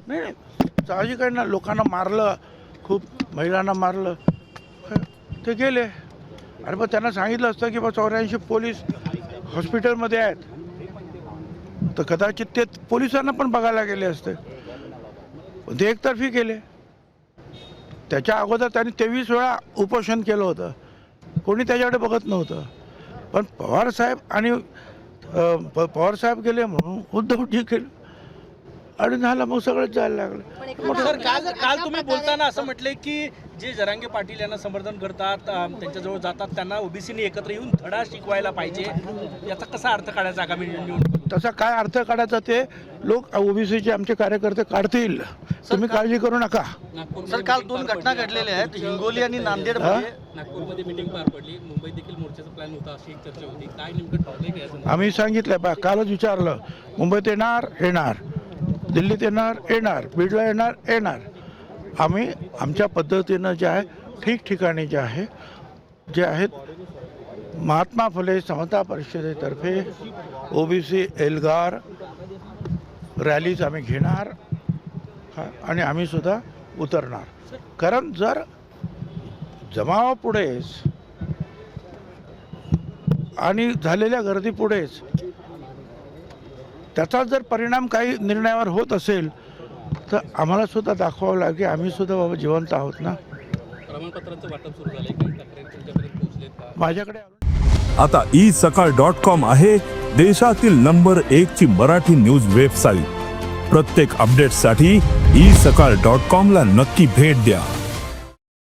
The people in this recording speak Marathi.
नाही नाही, साहजिक आहे ना, लोकांना मारलं, खूप महिलांना मारलं, ते गेले. अरे मग त्यांना सांगितलं असतं की बा 84 पोलीस हॉस्पिटलमध्ये आहेत, तर कदाचित ते पोलिसांना पण बघायला गेले असते. पण ते एकतर्फी केले. त्याच्या अगोदर त्यांनी 23 वेळा उपोषण केलं होतं, कोणी त्याच्याकडे बघत नव्हतं. पण पवारसाहेब आणि पवारसाहेब गेले म्हणून उद्धवजी केलं आणि झालं, मग सगळंच जायला लागलं. सर काल तुम्ही बोलताना असं म्हटले की जे जरांगे पाटील यांना समर्थन करतात, त्यांच्याजवळ जातात, त्यांना ओबीसीने एकत्र येऊन धडा शिकवायला पाहिजे, याचा कसा अर्थ काढायचा आगामी निवडणूक? तसा काय अर्थ काढायचा ते लोक ओबीसीचे आमचे कार्यकर्ते काढतील, तुम्ही काळजी करू नका. सर काल 2 घटना घडलेल्या आहेत, हिंगोली आणि नांदेड मध्ये. नागपूरमध्ये मीटिंग पार पडली, मुंबईत देखील मोर्चाचा प्लॅन होता, अशी एक चर्चा होती. काय नेमकं ठरलंय का? आम्ही सांगितलं बा, कालच विचारलं, मुंबईत येणार, दिल्लीत येणार, बीडला येणार. आम्ही आमच्या पद्धतीनं जे आहे ठिकठिकाणी जे आहेत महात्मा फुले समता परिषदेतर्फे ओबीसी एल्गार रॅलीज आम्ही घेणार आणि आम्ही सुद्धा उतरणार. कारण जर जमावापुढेच आणि झालेल्या गर्दीपुढेच त्याचा जर परिणाम काही निर्णयावर होत असेल तर आम्हाला सुद्धा दाखवावं लागेल, आम्ही सुद्धा बाबा जिवंत आहोत ना. प्रमाणपत्रांचं वाटप सुरू झालंय, काही तक्रारी तुमच्यापर्यंत पोहोचलेत का? माझ्याकडे आता isakal.com आहे देशातील नंबर 1 ची मराठी न्यूज वेबसाईट. प्रत्येक अपडेटसाठी isakal.com ला नक्की भेट द्या.